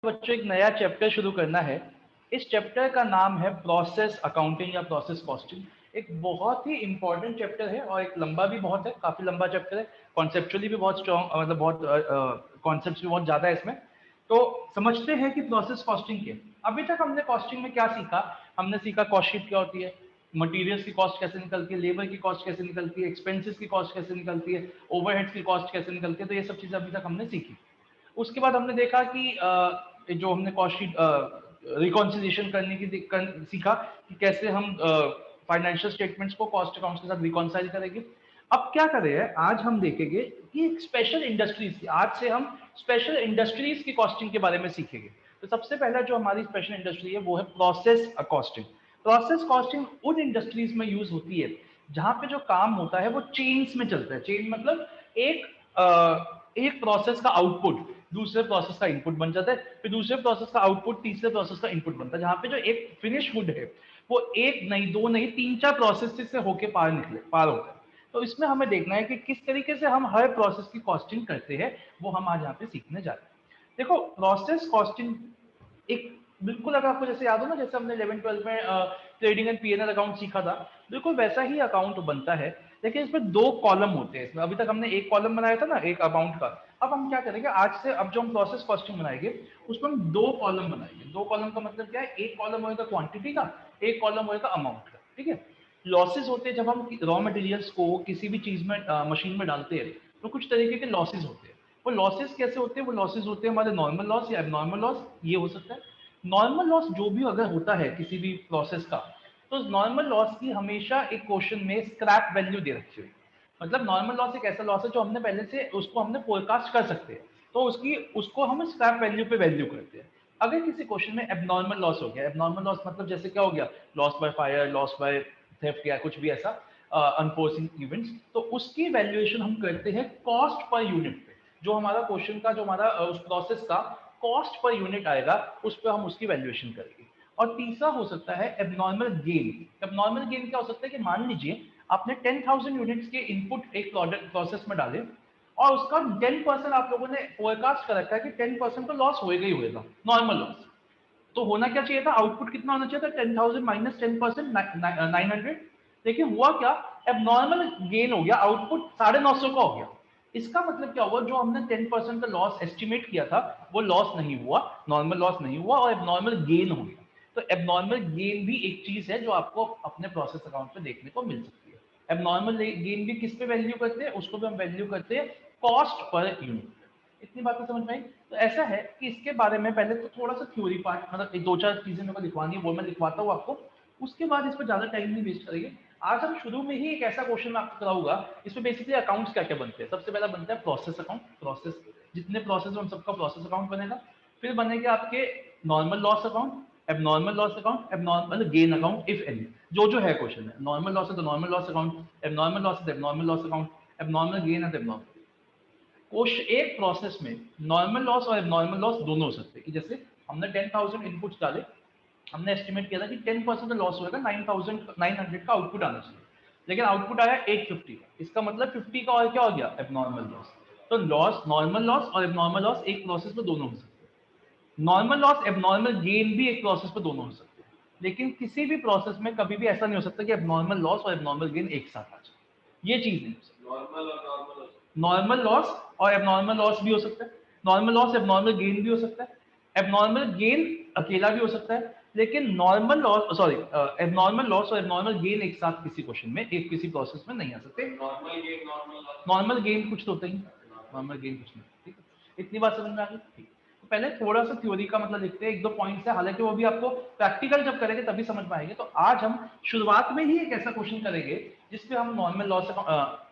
बच्चों एक नया चैप्टर शुरू करना है। इस चैप्टर का नाम है प्रोसेस अकाउंटिंग या प्रोसेस कॉस्टिंग। एक बहुत ही इंपॉर्टेंट चैप्टर है और एक लंबा भी बहुत है, काफी लंबा चैप्टर है। कॉन्सेप्चुअली भी बहुत स्ट्रॉन्ग, मतलब बहुत कॉन्सेप्ट्स भी बहुत ज्यादा है इसमें। तो समझते हैं कि प्रोसेस कॉस्टिंग के अभी तक हमने कॉस्टिंग में क्या सीखा। हमने सीखा कॉस्ट शीट क्या होती है, मटेरियल्स की कॉस्ट कैसे निकलती है, लेबर की कॉस्ट कैसे निकलती है, एक्सपेंसेस की कॉस्ट कैसे निकलती है, ओवरहेड्स की कॉस्ट कैसे निकलती है। तो ये सब चीजें अभी तक हमने सीखी। उसके बाद हमने देखा कि जो हमने कॉस्ट शीट रिकॉन्सिलिएशन करने की सीखा कि कैसे हम फाइनेंशियल स्टेटमेंट्स को कॉस्ट अकाउंट्स के साथ रिकॉन्साइल करेंगे। अब क्या कर रहे हैं, आज हम देखेंगे कि एक स्पेशल इंडस्ट्रीज की, आज से हम स्पेशल इंडस्ट्रीज की कॉस्टिंग के बारे में सीखेंगे। तो सबसे पहला जो हमारी स्पेशल इंडस्ट्री है वो है प्रोसेस कॉस्टिंग। प्रोसेस कॉस्टिंग उन इंडस्ट्रीज में यूज होती है जहां पे जो काम होता है वो चेन्स में चलता है। चेन मतलब एक एक प्रोसेस का आउटपुट दूसरे प्रोसेस का इनपुट बन जाता है, फिर दूसरे प्रोसेस का आउटपुट तीसरे प्रोसेस का इनपुट बनता है, जहां पे जो एक फिनिश गुड है वो एक नहीं, दो नहीं, तीन चार प्रोसेस से होके पार होता है। तो इसमें हमें देखना है कि किस तरीके से हम हर प्रोसेस की कॉस्टिंग करते हैं, वो हम आज यहाँ पे सीखने जा रहे हैं। देखो, प्रोसेस कॉस्टिंग एक बिल्कुल, अगर आपको जैसे याद हो ना, जैसे हमने 11-12 में ट्रेडिंग एंड पीएनएल अकाउंट सीखा था, बिल्कुल वैसा ही अकाउंट बनता है। लेकिन इसमें दो कॉलम होते हैं। इसमें अभी तक हमने एक कॉलम बनाया था ना एक अकाउंट का। अब हम क्या करेंगे, आज से अब जो हम प्रोसेस कॉस्टिंग बनाएंगे उसमें हम दो कॉलम बनाएंगे। दो कॉलम का मतलब क्या है, एक कॉलम होगा क्वांटिटी का, एक कॉलम होगा अमाउंट का। ठीक है। लॉसेस होते हैं जब हम रॉ मटेरियल्स को किसी भी चीज में मशीन में डालते हैं, तो कुछ तरीके के लॉसेस होते हैं। वो लॉसेस कैसे होते हैं, वो लॉसेस होते हैं हमारे नॉर्मल लॉस या एबनॉर्मल लॉस, ये हो सकता है। नॉर्मल लॉस जो भी अगर होता है किसी भी प्रोसेस का, तो नॉर्मल लॉस की हमेशा एक क्वेश्चन में स्क्रैप वैल्यू दे रखी हुई। मतलब नॉर्मल लॉस एक ऐसा लॉस है जो हमने पहले से उसको हमने फोरकास्ट कर सकते हैं, तो उसकी उसको हम स्क्रैप वैल्यू पे वैल्यू करते हैं। अगर किसी क्वेश्चन में एबनॉर्मल लॉस हो गया, एबनॉर्मल लॉस मतलब जैसे क्या हो गया, loss by fire, loss by theft या कुछ भी ऐसा अनफोर्सिंग इवेंट्स, तो उसकी वैल्यूएशन हम करते हैं कॉस्ट पर यूनिट पे। जो हमारा क्वेश्चन का, जो हमारा उस प्रोसेस का कॉस्ट पर यूनिट आएगा, उस पर हम उसकी वैल्यूएशन करेंगे। और तीसरा हो सकता है एबनॉर्मल गेन। एबनॉर्मल गेन क्या हो सकता है कि मान लीजिए आपने 10,000 यूनिट्स के इनपुट एक प्रोडक्ट प्रोसेस में डाले और उसका 10% आप लोगों ने फोरकास्ट कर रखा है कि 10% तो लॉस होएगा ही होएगा, नॉर्मल लॉस। तो होना क्या चाहिए था, आउटपुट कितना होना चाहिए था, 10,000 माइनस 10%, 900। लेकिन हुआ क्या, एबनॉर्मल गेन हो गया, आउटपुट 950 का हो गया। इसका मतलब क्या हुआ, जो हमने 10% का लॉस एस्टिमेट किया था वो लॉस नहीं हुआ, नॉर्मल लॉस नहीं हुआ, और एबनॉर्मल गेन हो गया। तो एबनॉर्मल गेन भी एक चीज है जो आपको अपने प्रोसेस अकाउंट पे देखने को मिल सकती है। एबनॉर्मल गेन भी किस पे वैल्यू करते हैं, उसको भी हम वैल्यू करते हैं कॉस्ट पर यूनिट। इतनी बातें समझ में आई। तो ऐसा है कि इसके बारे में पहले तो थोड़ा सा थ्योरी पार्ट, मतलब एक दो चार चीजें मेरे को लिखवानी है, वो मैं लिखवाता हूँ आपको। उसके बाद इस पर ज्यादा टाइम नहीं वेस्ट करेंगे। आज हम शुरू में ही एक ऐसा क्वेश्चन मैं आपको कराऊंगा। इसमें बेसिकली अकाउंट्स क्या क्या बनते हैं। सबसे पहला बनता है प्रोसेस अकाउंट। प्रोसेस जितने प्रोसेस उन सबका प्रोसेस अकाउंट बनेगा। फिर बनेगा आपके normal loss account, abnormal loss account, abnormal gain account if any. जो जो है क्वेश्चन में, नॉर्मल लॉस है तो normal loss account, abnormal loss है तो abnormal loss account, abnormal gain है तो एबनॉर्मल। क्वेश्चन एक प्रोसेस में नॉर्मल लॉस और एबनॉर्मल लॉस दोनों हो सकते हैं। कि जैसे हमने 10,000 इनपुट्स डाले, हमने एस्टिमेट किया था कि 10% लॉस होगा, 9,900 का आउटपुट आना चाहिए, लेकिन आउटपुट आया 850 का। इसका मतलब 50 का और क्या हो गया, एबनॉर्मल लॉस। तो लॉस, नॉर्मल लॉस और एबनॉर्मल लॉस एक प्रोसेस में दोनों हो सकते हैं। नॉर्मल लॉस एबनॉर्मल गेन भी एक प्रोसेस में दोनों हो सकते हैं। लेकिन किसी भी प्रोसेस में कभी भी ऐसा नहीं हो सकता कि एबनॉर्मल लॉस और एबनॉर्मल गेन एक साथ आ जाए। ये चीज नहीं हो सकती। नॉर्मल लॉस और एबनॉर्मल लॉस भी हो सकता है, नॉर्मल लॉस एबनॉर्मल गेन भी हो सकता है, एबनॉर्मल गेन अकेला भी हो सकता है। लेकिन normal loss, sorry, abnormal loss और एबनॉर्मल गेन एक साथ किसी क्वेश्चन में, एक किसी प्रोसेस में नहीं आ सकते। नॉर्मल गेन कुछ तो होता ही, नॉर्मल गेन कुछ नहीं। ठीक है, इतनी बात समझ में आ गई। ठीक, तो पहले थोड़ा सा थ्योरी का मतलब लिखते हैं, एक दो पॉइंट्स है, हालांकि वो भी आपको प्रैक्टिकल जब करेंगे तभी समझ में आएंगे। तो आज हम शुरुआत में ही एक ऐसा क्वेश्चन करेंगे जिसपे हम normal loss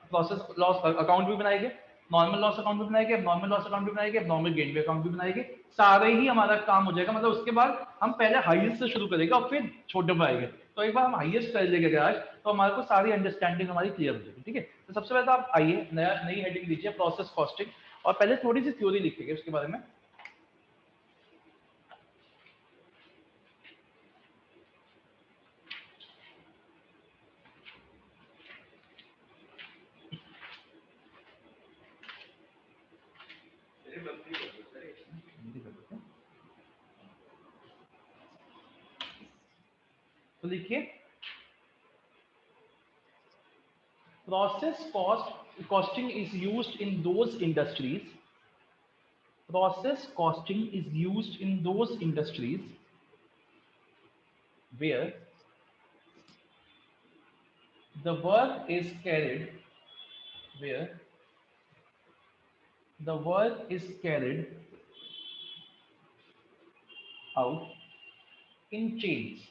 process loss account भी बनाएंगे, नॉर्मल लॉस अकाउंट भी बनाएंगे, नॉर्मल लॉस अकाउंट भी बनाएंगे, नॉर्मल गेन भी अकाउंट भी बनाएंगे। सारे ही हमारा काम हो जाएगा। मतलब उसके बाद हम पहले हाईएस्ट से शुरू करेंगे और फिर छोटे पर आएंगे। तो एक बार हम हाईएस्ट कर लेंगे आज, तो हमारे को सारी अंडरस्टैंडिंग हमारी क्लियर हो जाएगी। ठीक है, तो सबसे पहले तो आप आइए, नई हेडिंग लीजिए प्रोसेस कॉस्टिंग, और पहले थोड़ी सी थ्योरी लिखेंगे उसके बारे में। तो लिखिए process costing is used in those industries, process costing is used in those industries where the work is carried where the work is carried out in chains,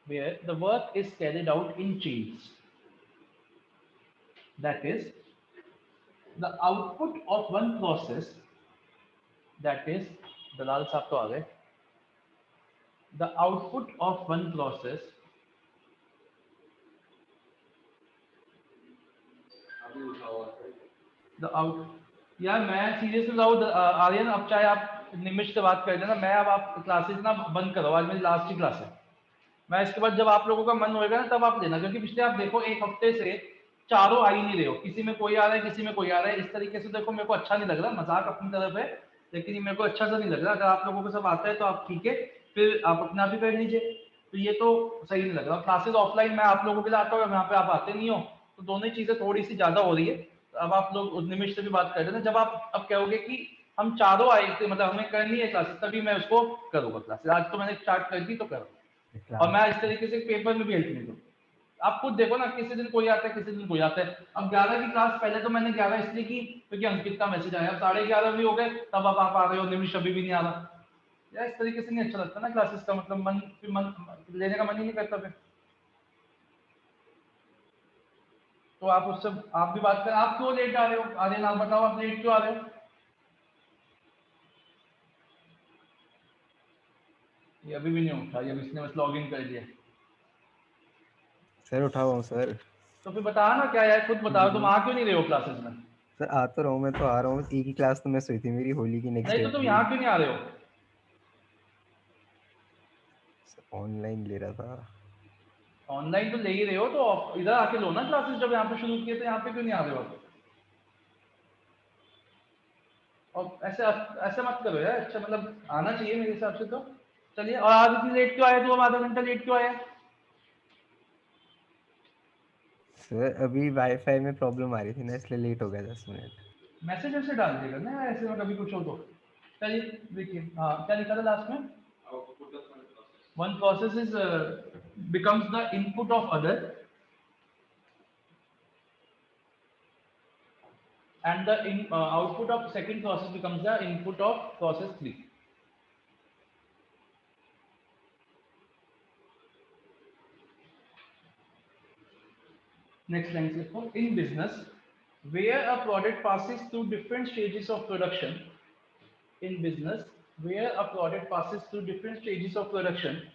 where the work is carried out in chains, that is the output of one process, that is दलाल साहब तो आ गए, the output of one process the out यार मैं seriously बताऊँ आर्यन, अब चाहे आप निमिष से बात कर देना, मैं अब आप क्लासेस ना बंद करो, आज मेरी लास्ट ही क्लास है। मैं इसके बाद जब आप लोगों का मन होएगा ना तब आप लेना, क्योंकि पिछले आप देखो एक हफ्ते से चारों आ ही नहीं रहे हो, किसी में कोई आ रहा है किसी में कोई आ रहा है, इस तरीके से देखो मेरे को अच्छा नहीं लग रहा, मजाक अपनी तरफ है लेकिन ये मेरे को अच्छा सा नहीं लग रहा। अगर आप लोगों को सब आता है तो आप ठीक है, फिर आप अपना भी कर लीजिए, तो ये तो सही नहीं लग रहा। क्लासेस ऑफलाइन मैं आप लोगों के लिए आता हूँ, यहाँ पे आप आते नहीं हो, तो दोनों ही चीजें थोड़ी सी ज्यादा हो रही है। अब आप लोग निमिष से भी बात कर रहे थे, जब आप अब कहोगे कि हम चारों आए थे, मतलब हमें करनी है क्लासेस, तभी मैं उसको करूंगा क्लासेस। आज तो मैंने स्टार्ट कर दी तो करूँगा, और मैं इस तरीके से पेपर में भी हेल्प नहीं दूँ। आप खुद देखो ना, किसी दिन कोई आता है किसी दिन कोई आता है। अब 11 की क्लास पहले तो मैंने 11 इसलिए की क्योंकि अंकित का मैसेज आया, अब 11:30 भी हो गए तब अब आप आ रहे हो, निमिष अभी भी नहीं आ रहा। यार इस तरीके से नहीं अच्छा लगता ना क्लासेस का, मतलब मन लेने का मन ही नहीं करता फिर। तो आप उससे आप भी बात करें, आप क्यों लेट आ रहे हो, आर्यन आप बताओ आप लेट क्यों आ रहे हो? ये अभी भी नहीं उठा, ये इसने बस लॉग इन कर दिया। सर उठा हुआ हूँ सर। तो फिर बताओ ना क्या यार, खुद बताओ तुम आ क्यों नहीं रहे हो क्लासेस में? सर आ तो रहा हूँ, मैं तो आ रहा हूँ, एक ही क्लास तो मिस हुई थी मेरी, होली की नेक्स्ट नहीं डे तो तुम थी। यहाँ क्यों नहीं आ रहे हो? ऑनलाइन ले रहा था। ऑनलाइन तो ले ही रहे हो तो इधर आके लो ना क्लासेस, जब यहाँ पे शुरू किए तो यहाँ पे क्यों नहीं आ रहे हो? और ऐसे ऐसे मत करो यार, अच्छा मतलब आना चाहिए मेरे हिसाब से तो। चलिए, और आज इतनी लेट क्यों आए, तो अब आधा घंटा लेट क्यों आया? सर अभी वाईफाई में प्रॉब्लम आ रही थी ना, इसलिए लेट हो गया 10 मिनट। मैसेज ऐसे डाल देगा ना ऐसे में, कभी कुछ हो तो। चलिए देखिए, हाँ क्या लिखा था लास्ट में? One process is becomes the input of other and the output of second process becomes the input of process 3. Next line लिखो, in business where a product passes through different stages of production, in business where a product passes through different stages of production,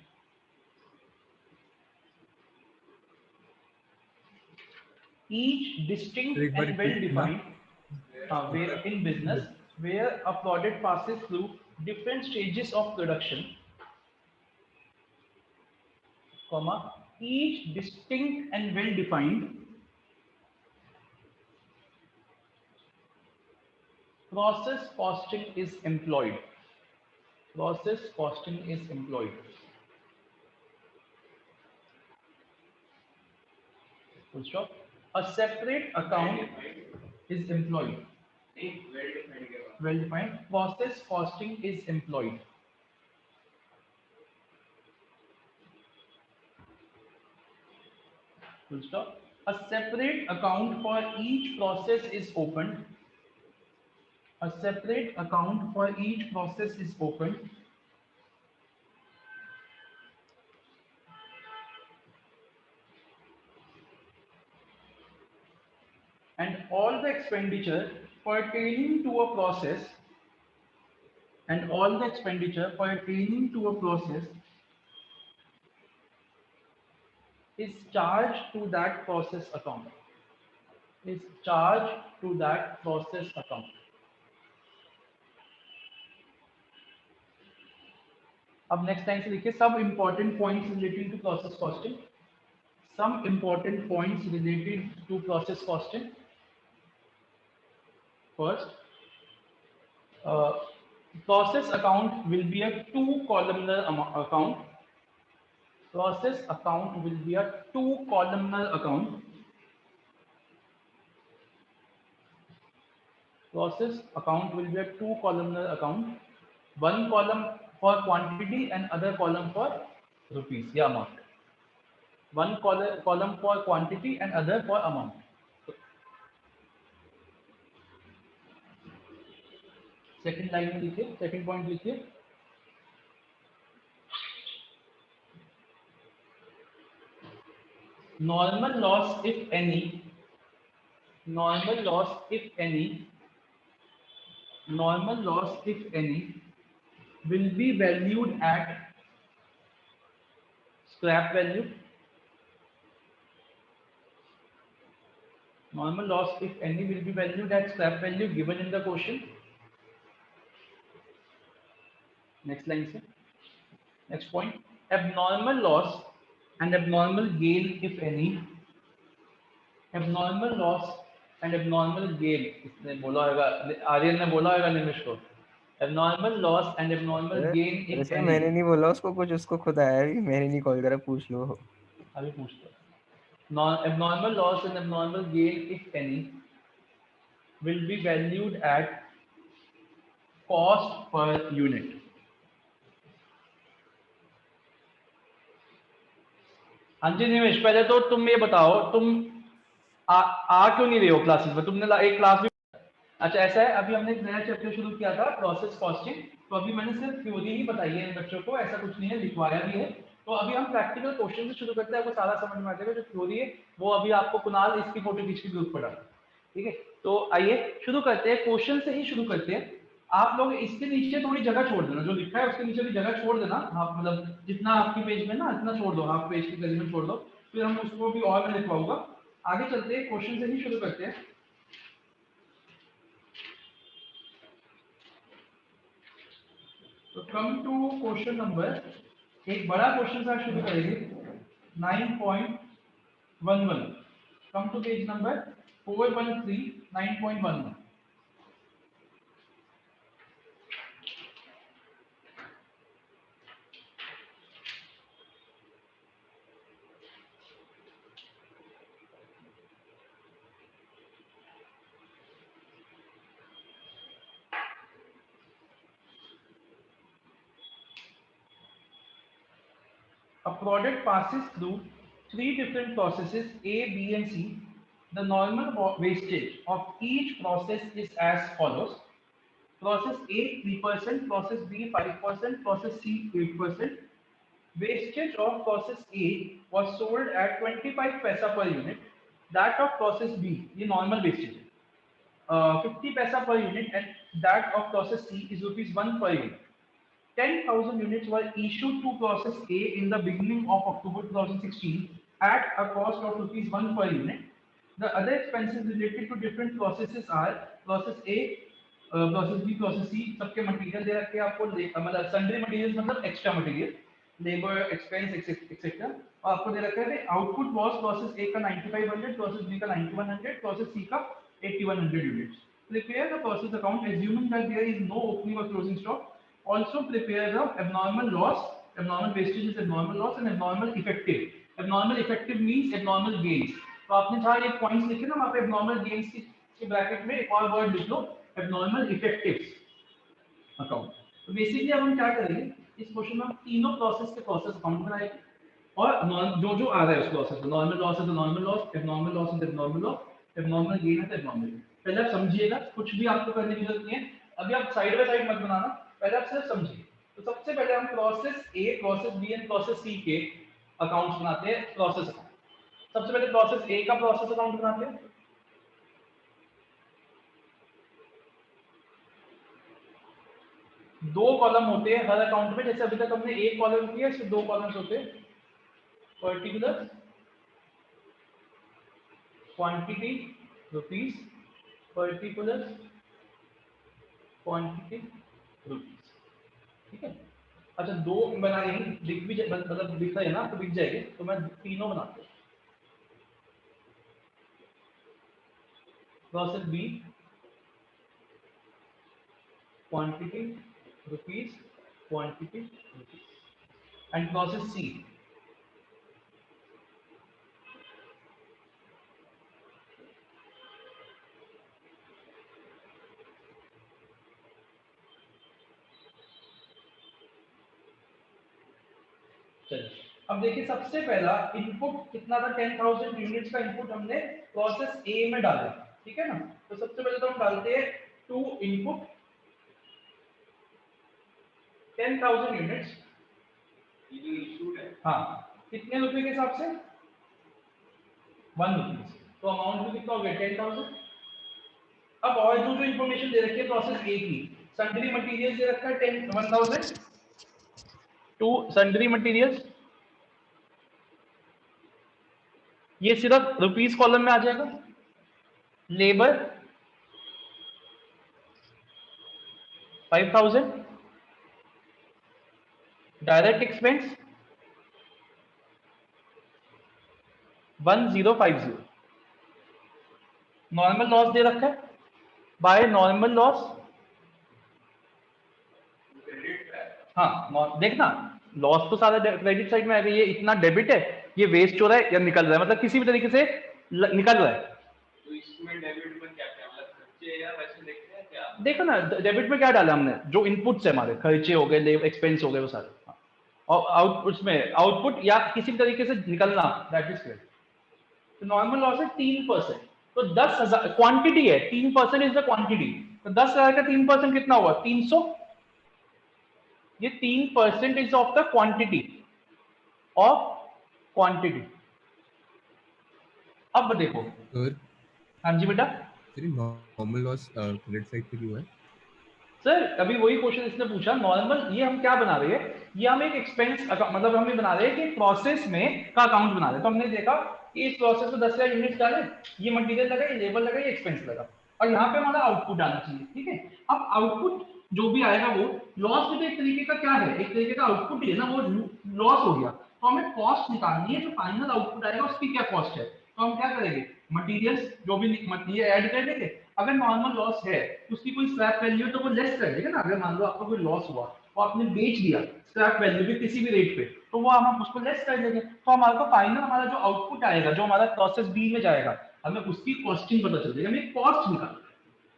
each distinct एक बार and well repeat करना। defined where in business where a product passes through different stages of production, comma, each distinct and well defined process costing is employed, process costing is employed, full stop. A separate account is employed, well defined process costing is employed, full stop. A separate account for each process is opened, a separate account for each process is opened and all the expenditure pertaining to a process and all the expenditure pertaining to a process is charged to that process account, is charged to that process account. अब next time से देखिए, सब important points relating to process costing, some important points related to process costing. First, process account will be a two columnar account. Process account will be a two-columnar account. Process account will be a two-columnar account. One column for quantity and other column for rupees, yeah, amount. One column for quantity and other for amount. Second line में लिखिए, second point लिखिए, normal loss if any, normal loss if any, normal loss if any will be valued at scrap value. Normal loss if any will be valued at scrap value given in the question. Next line से, next point, abnormal loss and abnormal gain if any, abnormal loss and abnormal gain, इसने बोला होगा, आर्यन ने बोला होगा निमिष को, abnormal loss and abnormal gain if वैसे any. मैंने नहीं बोला उसको कुछ, उसको खुद आया अभी, मैंने नहीं कॉल करा, पूछ लो अभी पूछता हूँ. Abnormal loss and abnormal gain if any will be valued at cost per unit. हाँ जी निमेश, पहले तो तुम ये बताओ, तुम क्यों नहीं रहे हो क्लासेस में? तुमने एक क्लास भी, अच्छा ऐसा है, अभी हमने एक नया चैप्टर शुरू किया था प्रोसेस कॉस्टिंग, तो अभी मैंने सिर्फ थ्योरी ही बताई है इन बच्चों को, ऐसा कुछ नहीं है, लिखवाया भी है. तो अभी हम प्रैक्टिकल क्वेश्चन से शुरू करते हैं, आपको सारा समझ में आ जाएगा. जो थ्योरी है वो अभी आपको कुणाल इसकी फोटो खींच के ग्रुप पढ़ा, ठीक है? तो आइए शुरू करते हैं, क्वेश्चन से ही शुरू करते हैं. आप लोग इसके नीचे थोड़ी जगह छोड़ देना, जो लिखा है उसके नीचे भी जगह छोड़ देना, आप मतलब जितना आपकी पेज में ना इतना छोड़ दो, हाफ पेज की करीबन छोड़ दो, फिर हम उसको भी और में लिखवाऊंगा. आगे चलते हैं, क्वेश्चन से ही शुरू करते हैं. तो कम टू क्वेश्चन नंबर, एक बड़ा क्वेश्चन से शुरू करेंगे, 9.11. Come to page number 413, 9.11. A product passes through three different processes A, B, and C. The normal wastage of each process is as follows. Process A 3%, process B 5%, process C 8%. Wastage of process A was sold at 25 paisa per unit. That of process B, the normal wastage, 50 paisa per unit, and that of process C is rupees 1 per unit. 10,000 units were issued to process A in the beginning of October 2016 at a cost of rupees 1 per unit. The other expenses related to different processes are process A, process B, process C. सबके material दे रखे हैं आपको, मतलब sundry material मतलब extra material, labour expense etcetera, और आपको दे रखा है आउटपुट वॉज प्रोसेस ए का 9500, प्रोसेस बी का 9100, प्रोसेस सी का 8100 units. Prepare the process account assuming that there is no opening or closing stock. Also prepare the abnormal loss, abnormal wastage is abnormal loss, and abnormal effective. Abnormal effective means abnormal gains. तो आपने जहाँ एक points लिखे ना, वहाँ पे abnormal gains की bracket में एक और वर्ड लिख लो, abnormal effectives अकाउंट. तो बेसिकली अब हम क्या करेंगे, इस क्वेश्चन में हम तीनों प्रोसेस के प्रोसेस अकाउंट बनाएंगे, और जो जो आ रहा है उस प्रोसेस में, नॉर्मल लॉस है तो नॉर्मल लॉस, एबनॉर्मल लॉस है तो एबनॉर्मल लॉस, एबनॉर्मल गेन है तो एबनॉर्मल गेन. पहले आप समझिएगा, कुछ भी आपको करने की जरूरत नहीं है, अभी आप साइड बाय साइड मत बनाना, पहले आप सिर्फ समझिए. तो सबसे पहले हम process A, process B and process C के अकाउंट्स बनाते हैं, प्रोसेस अकाउंट. सबसे पहले प्रोसेस ए का प्रोसेस अकाउंट बनाते हैं. दो कॉलम होते हैं हर अकाउंट में, जैसे अभी तक हमने एक कॉलम किया, इसमें दो कॉलम्स होते हैं, particular quantity rupees, particular quantity rupees, ठीक है. अच्छा दो बना रहे हैं, लिख भी मतलब दिख रहा है ना, तो दिख जाएंगे, तो मैं तीनों बनाता हूँ. Process B quantity rupees, quantity rupees, and process C चलिए अब देखिए सबसे पहला इनपुट कितना था 10,000 यूनिट्स का इनपुट हमने प्रोसेस ए में डाला, ठीक है ना। तो सबसे पहले तो हम डालते हैं टू इनपुट 10,000 यूनिट्स, ये जो इशूड है हाँ कितने रुपए के हिसाब से 1 रुपीज, तो अमाउंट भी कितना हो गया 10,000। अब और जो जो इंफॉर्मेशन दे रखी है प्रोसेस ए की, सन्ड्री मटेरियल दे रखा है 10,000 टू सन्ड्री मटेरियल्स, ये सिर्फ रुपीस कॉलम में आ जाएगा। Labour 5,000, direct expense 1050, normal loss दे रखा है, बाय नॉर्मल लॉस हाँ देखना लॉस तो सारा क्रेडिट साइड में आएगा, ये इतना डेबिट है, ये वेस्ट हो रहा है या निकल रहा है, मतलब किसी भी तरीके से निकल रहा है। तो इसमें डेबिट में क्या क्या मतलब खर्चे या वैसे देखते हैं क्या, देखो ना डेबिट में क्या डाला हमने, जो इनपुट्स है हमारे खर्चे हो गए, एक्सपेंस हो गए वो सारे, और आउटपुट्स में आउटपुट या किसी भी तरीके से निकलना, दैट इज क्रेडिट। तो नॉर्मल लॉस है 3%, तो 10,000 क्वांटिटी है, 3% इज द क्वांटिटी, तो 10,000 का 3% कितना हुआ 300, ये 3% is of the quantity of quantity. अब देखो सर, हाँ जी बेटा, नॉर्मल लॉस क्रेडिट साइड पे क्यों है सर? अभी वही क्वेश्चन इसने पूछा, नॉर्मल ये हम क्या बना रहे हैं, ये हम एक एक्सपेंस मतलब हम ये बना रहे हैं कि प्रोसेस में का अकाउंट बना रहे हैं। तो हमने देखा कि इस प्रोसेस में 10,000 यूनिट डाले, ये मटेरियल लगा, ये लेबर लगा, ये एक्सपेंस लगा, और यहाँ पे हमारा आउटपुट आना चाहिए, ठीक है। अब आउटपुट जो भी आएगा वो लॉस भी तो एक तरीके का क्या है, एक तरीके का आउटपुट ही है ना, वो लॉस हो गया, तो हमें कॉस्ट निकालनी है, जो फाइनल आउटपुट आएगा उसकी क्या कॉस्ट है। तो हम क्या करेंगे, मटेरियल्स जो भी मटेरियल ऐड कर देंगे, अगर नॉर्मल लॉस है तो उसकी कोई स्क्रैप वैल्यू तो वो लेस कर देगा ना। अगर मान लो आपको कोई लॉस हुआ और आपने बेच दिया स्क्रैप वैल्यू भी किसी भी रेट पे, तो वो हम उसको लेस कर देंगे, तो हमारे को फाइनल हमारा जो आउटपुट आएगा, जो हमारा प्रोसेस बी में जाएगा, हमें उसकी कॉस्टिंग पता चल जाएगी, हमें कॉस्ट निकालना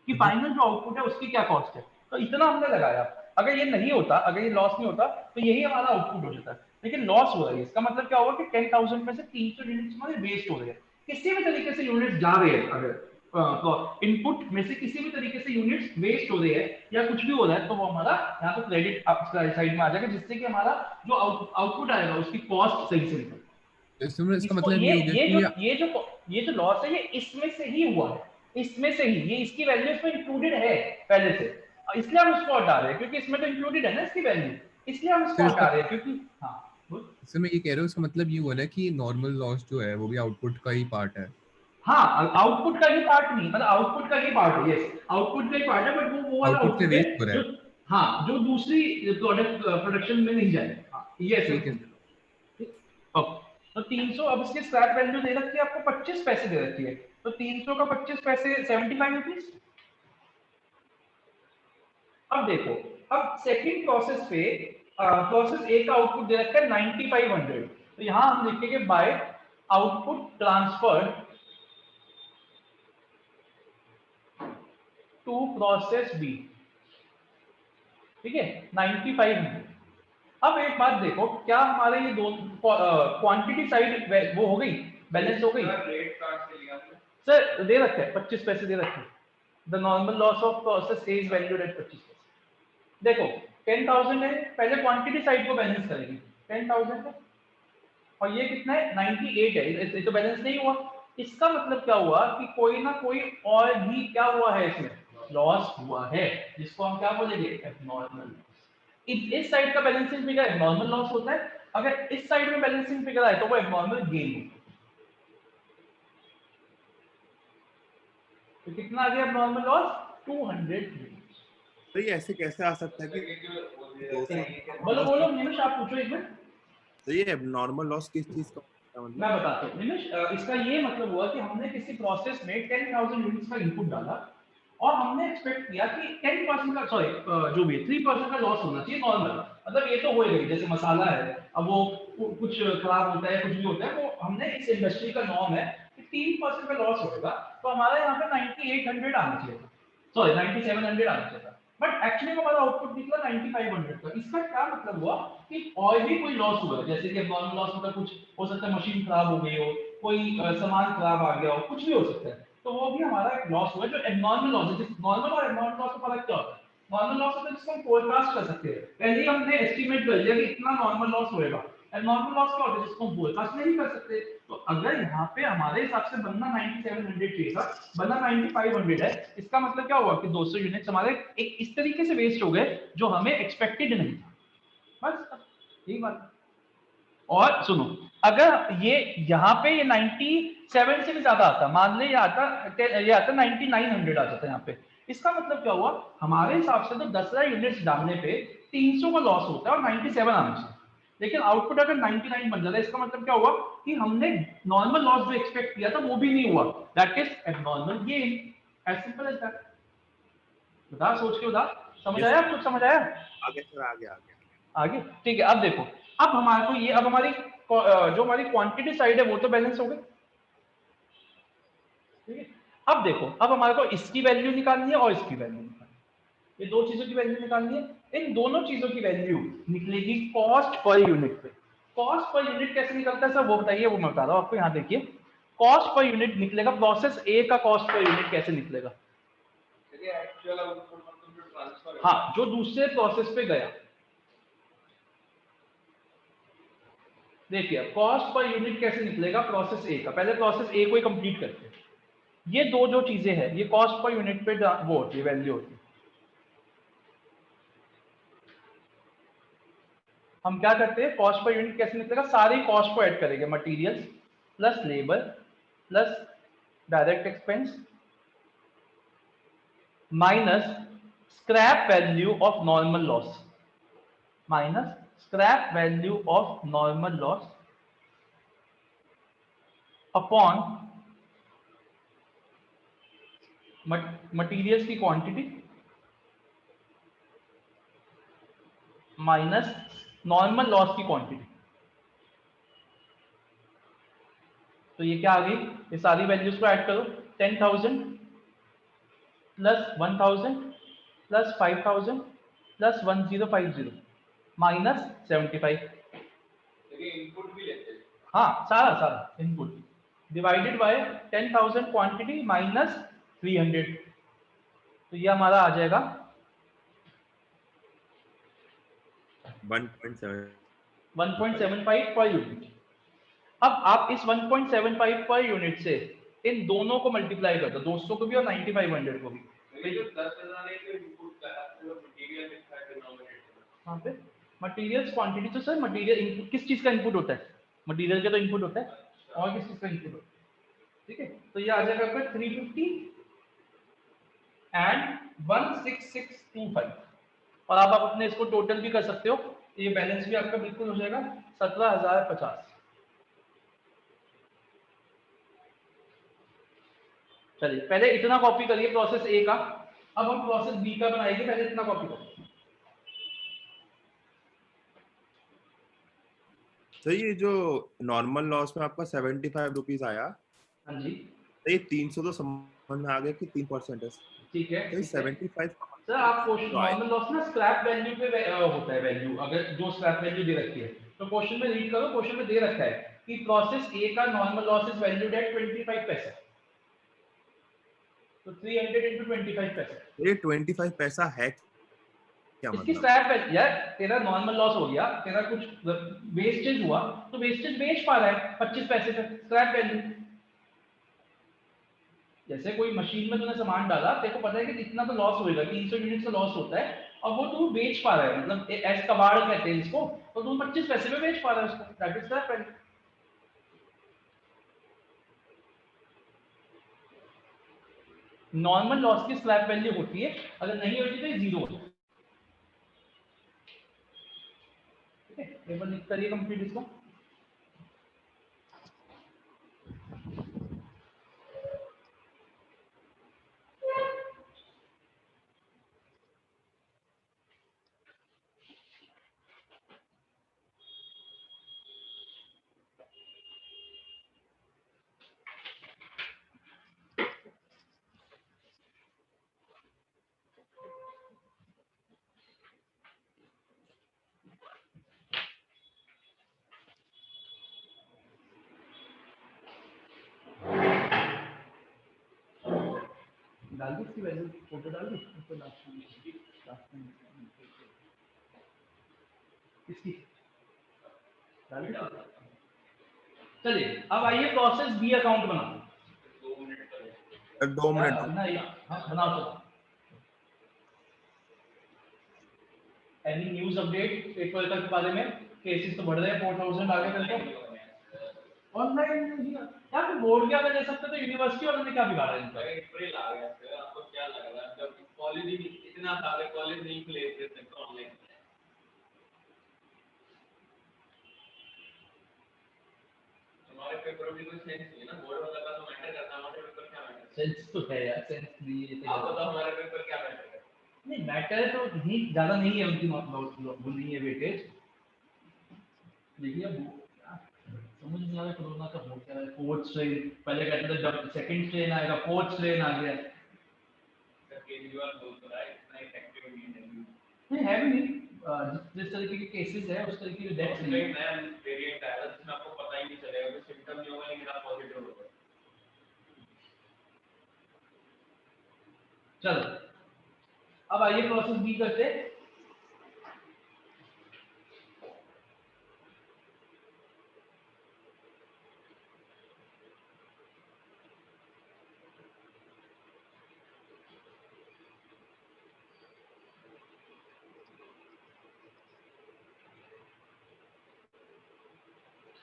कि फाइनल जो आउटपुट है उसकी क्या कॉस्ट है। तो इतना हमने लगाया, अगर ये नहीं होता, अगर ये लॉस नहीं होता, तो यही हमारा आउटपुट हो जाता है, लेकिन लॉस हो रहा है, इसका मतलब क्या होगा कि 10,000 में से 300 यूनिट्स हमारे वेस्ट हो रहे हैं, किसी भी तरीके से यूनिट्स जा रहे हैं, अगर इनपुट में से किसी भी तरीके से यूनिट्स वेस्ट हो रहे हैं या कुछ भी हो रहा है, तो वो हमारा यहाँ पे क्रेडिट साइड में आ जाएगा, जिससे कि हमारा जो आउटपुट आएगा उसकी कॉस्ट सही से निकले। इसका मतलब ये हो गया कि ये जो लॉस है ये इसमें से ही हुआ है, इसमें से ही, ये इसकी वैल्यू इसमें इंक्लूडेड है पहले से, इसलिए हम उसको हटा रहे हैं, क्योंकि इसमें तो इंक्लूडेड है ना इसकी वैल्यू, इसलिए हम इसको हटा रहे हैं, क्योंकि हाँ इसमें मैं ये कह रहा हूँ, इसका मतलब ये हुआ ना कि नॉर्मल लॉस जो है वो भी आउटपुट का ही पार्ट है। हाँ आउटपुट का ही पार्ट नहीं, मतलब आउटपुट का ही पार्ट है, यस आउटपुट का ही पार्ट है, बट वो वाला आउटपुट है जो हाँ जो दूसरी प्रोडक्शन में नहीं जाएगा, ये ऐसे तो 300, अब इसकी स्क्रैप वैल्यू दे रखी है आपको 25 पैसे दे रखी है, तो 300 का 25 पैसे 75 रुपीज। अब देखो, अब सेकंड प्रोसेस पे प्रोसेस ए का आउटपुट दे रखा है 9500, तो यहां हम लिखेंगे by output transfer to process B, ठीक है 9500। अब एक बात देखो, क्या हमारे ये दो क्वांटिटी साइड वो हो गई, बैलेंस हो गई, रेट कार्ड से लिया सर दे रखा है 25 पैसे दे रखे हैं, the normal loss of process A is valued at 25 पैसे। देखो 10,000 है, पहले क्वांटिटी साइड को बैलेंस करेगी 10,000 है, और ये कितना है 98 है, ये तो बैलेंस नहीं हुआ, इसका मतलब क्या हुआ कि कोई ना कोई और भी क्या हुआ है, इसमें लॉस हुआ है, जिसको हम क्या बोलेंगे एब्नॉर्मल। इस साइड का बैलेंसिंग फिगर एब्नॉर्मल लॉस होता है, अगर इस साइड में बैलेंसिंग फिगर आए तो वो एब्नॉर्मल गेन होता है। तो कितना आ गया एब्नॉर्मल लॉस 200। तो ये ऐसे कैसे आ सकता है कि बोलो निमिष आप पूछो एक मिनट। तो ये एब्नॉर्मल लॉस किस चीज का मतलब? मैं बताता हूँ निमिष, इसका ये मतलब हुआ कि हमने किसी प्रोसेस में 10,000 यूनिट्स का इनपुट डाला और हमने एक्सपेक्ट किया कि 10% का सॉरी जो भी 3% का लॉस होना चाहिए नॉर्मल, मतलब ये तो हो गई, जैसे मसाला है अब वो कुछ खराब होता है कुछ भी होता है, वो हमने इस इंडस्ट्री का नॉर्म है कि 3% का लॉस होगा, तो हमारा यहाँ पे 9800 आना चाहिए था, सॉरी 9700 आना चाहिए था, बट एक्चुअली हमारा आउटपुट निकला 9500 का। इसका क्या मतलब हुआ कि और भी कोई लॉस हुआ, जैसे कि नॉर्मल लॉस मतलब कुछ हो सकता है, मशीन खराब हो गई हो, कोई सामान खराब आ गया हो, कुछ भी हो सकता है, तो वो भी हमारा एक लॉस हुआ जो एबनॉर्मल लॉस है। नॉर्मल और एबनॉर्मल लॉस का फर्क क्या होता है? नॉर्मल लॉस होता है जिसको हम फोरकास्ट कर सकते हैं, पहले ही हमने एस्टिमेट कर लिया कि इतना नॉर्मल लॉस होएगा। एबनॉर्मल लॉस क्या होता है जिसको हम फोरकास्ट नहीं कर सकते। तो अगर यहाँ पे हमारे हिसाब से बनना 9700 चाहिए था, बनना 9500 है, इसका मतलब क्या हुआ कि 200 यूनिट्स हमारे एक इस तरीके से वेस्ट हो गए जो हमें एक्सपेक्टेड नहीं था। बस यही बात। और सुनो, अगर ये यहाँ पे ये 97 से भी ज्यादा आता, मान ले ये आता 9900 आ जाता यहाँ पे, इसका मतलब क्या हुआ, हमारे हिसाब से तो 10,000 यूनिट्स डालने पे 300 का लॉस होता है और 97 आना चाहिए, लेकिन आउटपुट अगर 99 बन जाता है। इसका मतलब क्या हुआ कि हमने नॉर्मल लॉस जो एक्सपेक्ट किया था वो भी नहीं हुआ, that is abnormal gain. As simple as that. बता, सोच के बता, समझ Yes, आया? कुछ समझ आया? आगे सर, आगे आगे। आगे ठीक है। अब देखो, अब हमारे को ये, अब हमारी जो हमारी क्वांटिटी साइड है वो तो बैलेंस हो गई, ठीक है। अब देखो, अब हमारे को इसकी वैल्यू निकालनी है और इसकी वैल्यू निकालनी है, ये दो चीजों की वैल्यू निकालनी है। इन दोनों चीजों की वैल्यू निकलेगी कॉस्ट पर यूनिट पे। कॉस्ट पर यूनिट कैसे निकलता है सर, वो बताइए, वो मैं बता रहा हूँ आपको। यहाँ देखिए, कॉस्ट पर यूनिट निकलेगा, प्रोसेस ए का कॉस्ट पर यूनिट कैसे निकलेगा? हाँ, जो दूसरे प्रोसेस पे गया, देखिए कॉस्ट पर यूनिट कैसे निकलेगा प्रोसेस ए का। पहले प्रोसेस ए को ही कंप्लीट करते हैं। ये दो जो चीजें हैं, ये कॉस्ट पर यूनिट पे वो होती है, वैल्यू होती है। हम क्या करते हैं, कॉस्ट पर यूनिट कैसे निकलेगा, सारी कॉस्ट को ऐड करेंगे, materials plus labour plus direct expense minus scrap value of normal loss, minus scrap value of normal loss upon materials की क्वांटिटी माइनस नॉर्मल लॉस की क्वांटिटी। तो ये क्या आ गई, ये सारी वैल्यूज को ऐड करो, 10,000 plus 1,000 plus 5,000 plus 1050 minus 75। Input भी लेते हैं, हाँ, सारा सारा input divided by 10,000 quantity minus 300। तो ये हमारा आ जाएगा 1.75 पर यूनिट। अब आप इस 1.75 पर यूनिट से इन दोनों को मल्टीप्लाई कर दो, 200 को भी और 9500 को भी। वहाँ पे मटेरियल्स क्वांटिटी, तो सर मटेरियल इनपुट किस चीज का इनपुट होता है? मटेरियल का तो इनपुट होता है, और किस चीज का इनपुट होता है? ठीक है, तो ये आ जाएगा आपका 350 एंड 16625। और आप अपने इसको टोटल भी कर सकते हो, ये बैलेंस भी आपका बिल्कुल हो जाएगा 17,050। चलिए, पहले इतना कॉपी करिए प्रोसेस ए का, अब हम प्रोसेस बी का बनाएंगे, पहले इतना कॉपी करिए। तो ये जो नॉर्मल लॉस में आपका 75 रुपीज आया, हाँ जी, तो ये 300 तो समझ में आ गया कि 3% है, ठीक है, तो ये ठीक है। 75 सर आप क्वेश्चन, तो आए। नॉर्मल लॉस ना स्क्रैप वैल्यू पे होता है वैल्यू, अगर जो स्क्रैप वैल्यू दे रखी है, तो क्वेश्चन में रीड करो, क्वेश्चन में दे रखा है कि प्रोसेस ए का normal loss is valued at 25 पैसा, तो 300 into 25 पैसा। ये 25 पैसा है क्या इसकी मतलब? स्क्रैप वैल्यू, यार तेरा नॉर्मल लॉस हो गया, तेरा कुछ वेस्टेज हुआ, तो वेस्टेज बेच पा रहा है 25 पैसे पे, स्क्रैप वैल्यू। जैसे कोई मशीन में तूने सामान डाला, तेरे को पता है कि इतना तो लॉस होएगा, 300 यूनिट का लॉस होता है, और वो तू बेच पा रहा है, मतलब एस कबाड़ कहते हैं इसको, तो तू 25 पैसे में बेच पा रहा है उसको, that is scrap value. Normal loss की स्क्रैप वैल्यू होती है, अगर नहीं होती तो ये जीरो होता है। ठीक है, टेबल लिख करिए कंप्लीट इसको। डाल दी इसकी वैल्यू, फोटो डाल दी उसको लास्ट में इसकी डाल दी। चलिए अब आइए प्रोसेस बी अकाउंट बनाओ। 2 मिनट बनाओ। तो एनी न्यूज़ अपडेट पेपर के बारे में? केसेस तो बढ़ रहे हैं, 4000 आगे करके ऑनलाइन क्या तो बोर्ड क्या कर सकते, तो यूनिवर्सिटी वालों ने क्या बिगाड़ा है इनका? अप्रैल आ गया फिर आपको क्या लग रहा है, जब कॉलेज ही इतना सारे कॉलेज नहीं खुले थे तो ऑनलाइन हमारे पेपर में कोई सेंस नहीं है ना, बोर्ड वाला का तो मैटर करता है, हमारे पेपर क्या मैटर? सेंस तो है यार, सेंस नहीं है तो आप बताओ हमारे पेपर क्या मैटर करता है? नहीं मैटर तो नहीं, ज्यादा नहीं है उनकी वो नहीं है वेटेज। देखिए अब समझ नहीं आ रहा कोरोना का हो क्या है। फोर्थ स्ट्रेन पहले कहते थे, जब सेकंड स्ट्रेन आएगा फोर्थ स्ट्रेन आ गया। केजरीवाल बोल तो रहा है इतना इफेक्टिव नहीं है भी नहीं। जिस तरीके के केसेस है उस तरीके के डेथ्स नहीं है। नया वेरिएंट आया जिसमें आपको पता ही नहीं चलेगा, कोई सिम्टम नहीं होगा लेकिन आप पॉजिटिव हो गए। चलो अब आइए प्रोसेस बी करते हैं।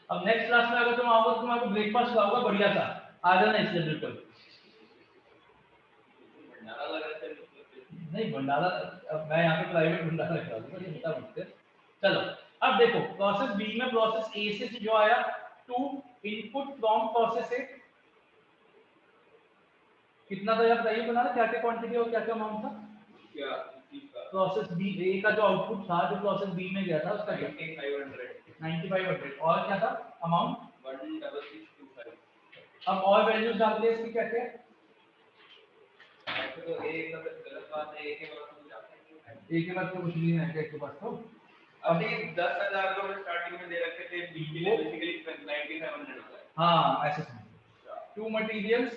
अब नेक्स्ट क्लास में अगर तुम आओगे तो तुम्हारा ब्रेकफास्ट खिलाऊंगा बढ़िया सा, आ जाना इसलिए बिल्कुल। भंडारा लग रहा है नहीं भंडारा, अब मैं यहाँ पे प्राइवेट भंडारा खिला दूंगा, ये बता सकते। चलो अब देखो प्रोसेस बी में प्रोसेस ए से जो आया to input from process A, कितना था यार बताइए, बना क्या क्या क्वांटिटी और क्या क्या अमाउंट था? क्या प्रोसेस बी ए का जो आउटपुट था जो प्रोसेस बी में गया था उसका 9500 और क्या था अमाउंट 16625। अब और वैल्यूज डालते हैं इसकी क्या क्या? तो ए का गलत बात है, ए के बाद कुछ आता है, ए के बाद तो कुछ नहीं है के पास। तो अभी 10000 को स्टार्टिंग में दे रखे थे, बी के लिए बेसिकली 9500 होता है। हां ऐसे समझो, to materials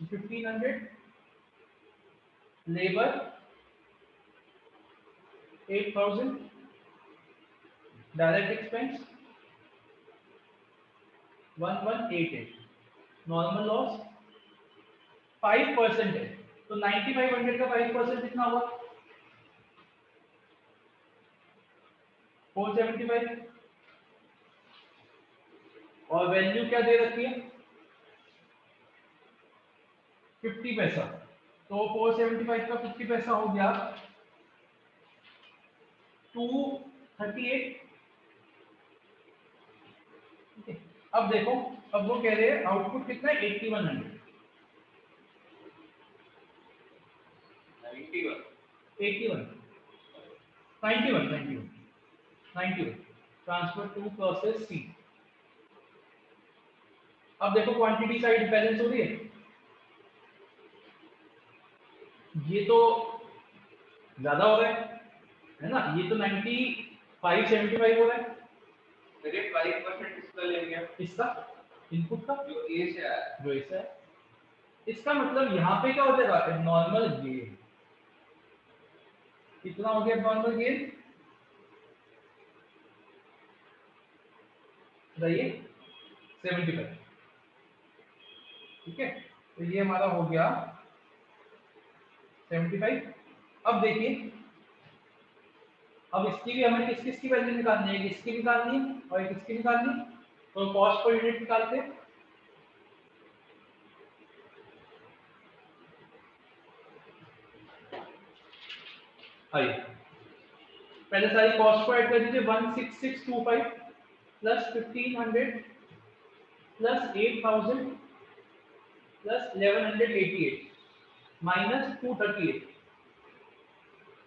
1500, labour 8000, direct expense 1188, normal loss 5% है, तो 9500 का 5% कितना हुआ? 475। और वैल्यू क्या दे रखी है? 50 पैसा, तो 475 का 50 पैसा हो गया 238। अब देखो, अब वो कह रहे हैं आउटपुट कितना है 8100, 91 ट्रांसफर टू प्रोसेस सी। अब देखो क्वांटिटी साइड बैलेंस हो रही है, ये तो ज्यादा हो रहा है ना, ये तो 9575 हो रहा है। मेरे 5% इसका लेंगे, इसका इनपुट का जो ए से आया, जो ए से है, इसका मतलब यहाँ पे क्या हो जाएगा नॉर्मल गेन। कितना हो गया नॉर्मल गेन? बताइए 75। ठीक है, तो ये हमारा हो गया 75। अब देखिए, अब इसकी भी हमें किस किस की वैल्यू निकालनी है, इसकी निकालनी है और किसकी निकालनी है, तो कॉस्ट पर यूनिट निकालते हैं। आइए पहले सारी कॉस्ट को ऐड कर दीजिए, 16625 plus 1500 plus 8000 plus 1188 minus 238